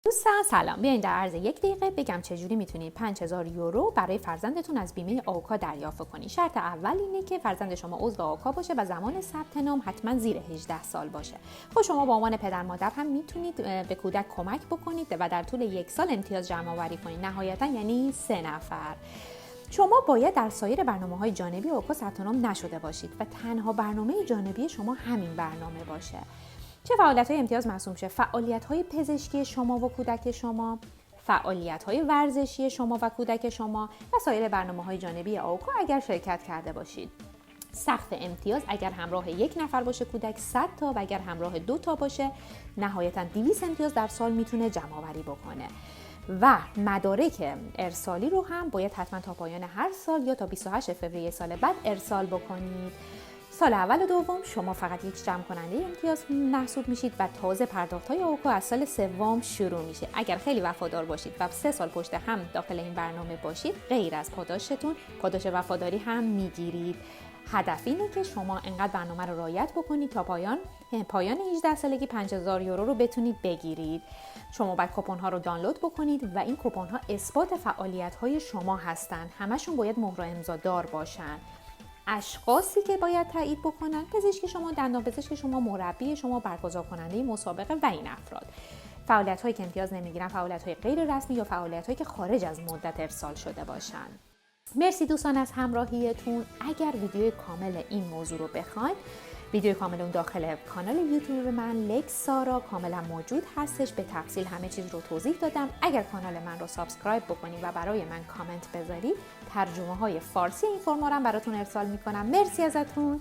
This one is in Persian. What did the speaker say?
دوستان سلام، بیاین در عرض یک دقیقه بگم چجوری میتونید 5000 یورو برای فرزندتون از بیمه آوکا دریافت کنید. شرط اول اینه که فرزند شما عضو آوکا باشه و زمان ثبت نام حتما زیر 18 سال باشه. خب شما به عنوان پدر مادر هم میتونید به کودک کمک بکنید و در طول یک سال امتیاز جمع آوری کنید. نهایتا یعنی 3 نفر. شما باید در سایر برنامه‌های جانبی آوکا ثبت نام نشده باشید و تنها برنامه جانبی شما همین برنامه باشه. چه فعالیت‌های امتیاز محسوب میشه؟ فعالیت‌های پزشکی شما و کودک شما، فعالیت‌های ورزشی شما و کودک شما و سایر برنامه‌های جانبی آوکا اگر شرکت کرده باشید. سقف امتیاز اگر همراه یک نفر باشه کودک 100 تا و اگر همراه 2 تا باشه نهایتاً 200 امتیاز در سال میتونه جمع آوری بکنه. و مدارک ارسالی رو هم باید حتما تا پایان هر سال یا تا 28 فوریه سال بعد ارسال بکنید. سال اول و دوم شما فقط یک جمع کننده امتیاز محسوب میشید و تازه پرداخت‌های آوکا از سال سوم شروع میشه. اگر خیلی وفادار باشید و 3 سال پشت هم داخل این برنامه باشید، غیر از پاداشتون پاداش وفاداری هم میگیرید. هدف اینه که شما انقدر برنامه رو رعایت بکنید تا پایان 18 سالگی 5000 یورو رو بتونید بگیرید. شما باید کوپن ها رو دانلود بکنید و این کوپن ها اثبات فعالیت های شما هستن. همشون باید مهر و امضا دار باشن. اشخاصی که باید تایید بکنن: پزشک شما، دندان پزشک شما، مربی شما، برگزار کننده مسابقه و این افراد. فعالیت هایی که امتیاز نمیگیرن فعالیت های غیر رسمی یا فعالیت هایی که خارج از مدت ارسال شده باشن. مرسی دوستان از همراهیتون. اگر ویدیوی کامل این موضوع رو بخواید، ویدیو کامل اون داخل کانال یوتیوب من لکس سارا کاملا موجود هستش. به تفصیل همه چیز رو توضیح دادم. اگر کانال من رو سابسکرایب بکنید و برای من کامنت بذارید، ترجمه های فارسی این فرم رو براتون ارسال میکنم. مرسی ازتون.